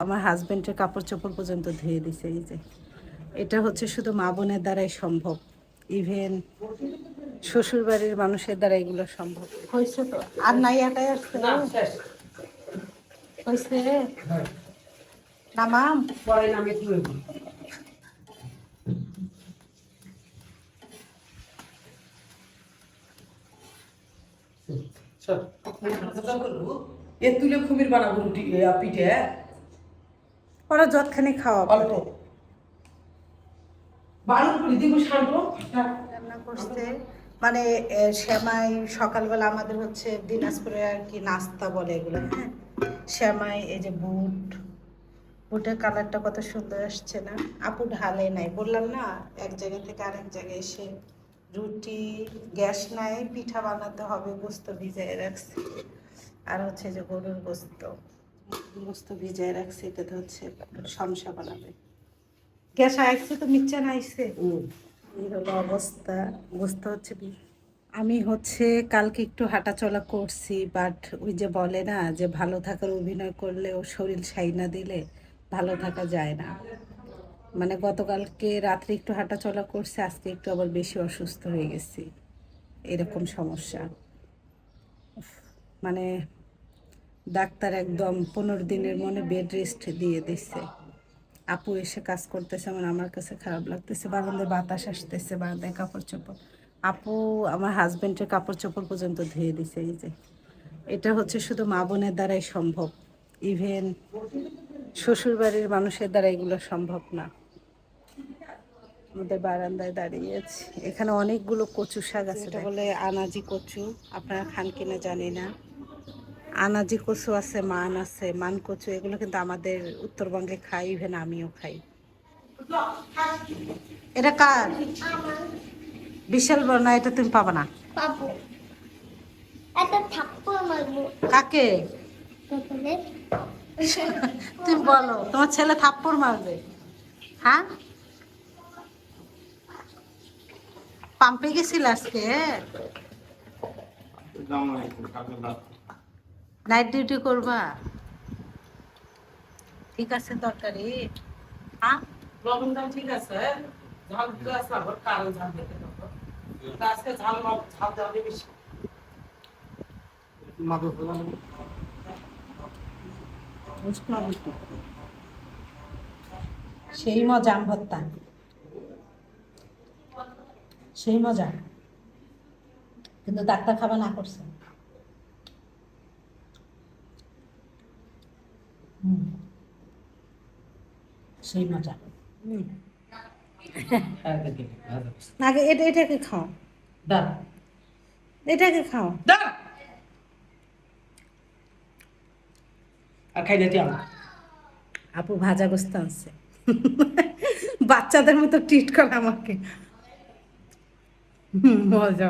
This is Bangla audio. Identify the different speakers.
Speaker 1: আমার হাজবেন্ডের কাপড় চোপড় পর্যন্ত ধুয়ে দিছে। এই যে এটা হচ্ছে শুধু মা বোনের দ্বারাই সম্ভব, ইভেন শ্বশুর বাড়ির মানুষের দ্বারা এগুলো সম্ভব হয়েছে। তো আর নাই একাই আসছে হয়েছে নামাম পরে নামে
Speaker 2: এ তুলে কুমির বানাবো রুটি পিঠে
Speaker 1: ওরা যতখানি খাওয়া
Speaker 2: অল্প বারো করে দিব শান্ত
Speaker 1: রান্না করছে। মানে সেমাই সকালবেলা আমাদের হচ্ছে দিনাজপুরে আর কি নাস্তা বলে এগুলো। হ্যাঁ, সেমাই, এই যে বুটের কালারটা কত সুন্দর আসছে না? আপু ঢালে নাই, বললাম না এক জায়গা থেকে আরেক জায়গায় এসে রুটি, গ্যাস নাই, পিঠা বানাতে হবে, গোস্ত ভিজায় রাখছি। আর হচ্ছে যে গরুর গোস্ত ভিজায় রাখছি, এটাতে হচ্ছে সমসা বানাবে। গ্যাস আইছে তো মিচ্ছান আইছে, এই হলো অবস্থা। বুঝতে হচ্ছে আমি হচ্ছে কালকে একটু হাঁটাচলা করছি, বাট ওই যে বলে না যে ভালো থাকার অভিনয় করলে ও শরীর সাই না দিলে ভালো থাকা যায় না। মানে গতকালকে রাত্রে একটু হাঁটাচলা করছে, আজকে একটু আবার বেশি অসুস্থ হয়ে গেছি, এরকম সমস্যা। মানে ডাক্তার একদম 15 দিনের মনে বেড রেস্ট দিয়ে দিচ্ছে। আপু এসে কাজ করতেছে, আমার কাছে খারাপ লাগতেছে। বারান্দায় বাতাস আসতেছে, বারান্দায় কাপড় চোপড়, আপু আমার হাজবেন্ডের কাপড় চোপড় পর্যন্ত ধুয়ে দিছে। এই যে এটা হচ্ছে শুধু মা বোনের দ্বারাই সম্ভব, ইভেন শ্বশুর বাড়ির মানুষের দ্বারা এগুলো সম্ভব না। আমাদের বারান্দায় দাঁড়িয়ে আছি, এখানে অনেকগুলো কচু শাক আছে, এটা বলে আনাজি কচু, আপনারা খান কিনা জানি না। আনাজি কচু আছে, মান কচু, এগুলো কিন্তু আমাদের উত্তরবঙ্গে খাই, ইভেন আমিও খাই। এটা কার? বিশাল বড় না, এটা তুমি পাবা না।
Speaker 3: পাবো, একটা থাপ্পড় মারবো।
Speaker 1: কাকে?
Speaker 3: তোকে
Speaker 1: তুমি বলো, তোমার ছেলে থাপ্পড় মারবে? হ্যাঁ, পাম্পে গেছিল আজকে, নাইট ডিউটি করবা? ঠিক আছে, তরকারি হ্যাঁ
Speaker 2: লবণ দাম ঠিক আছে, ঝাল দিতে আছে আবার কারো ঝাল দিতে হবে, আজকে ঝাল দেওয়া বেশি।
Speaker 1: সেই মজা আম ভর্তা, সেই মজা, কিন্তু ডাক্তার খাওয়া না করছে। সেই মজা। আগে এটাকে খাও, এটাকে খাও।
Speaker 2: আর খাই দিতে
Speaker 1: আপু ভাজা গোস্ত আনছে, বাচ্চাদের মতো ট্রিট করে আমাকে, মজা।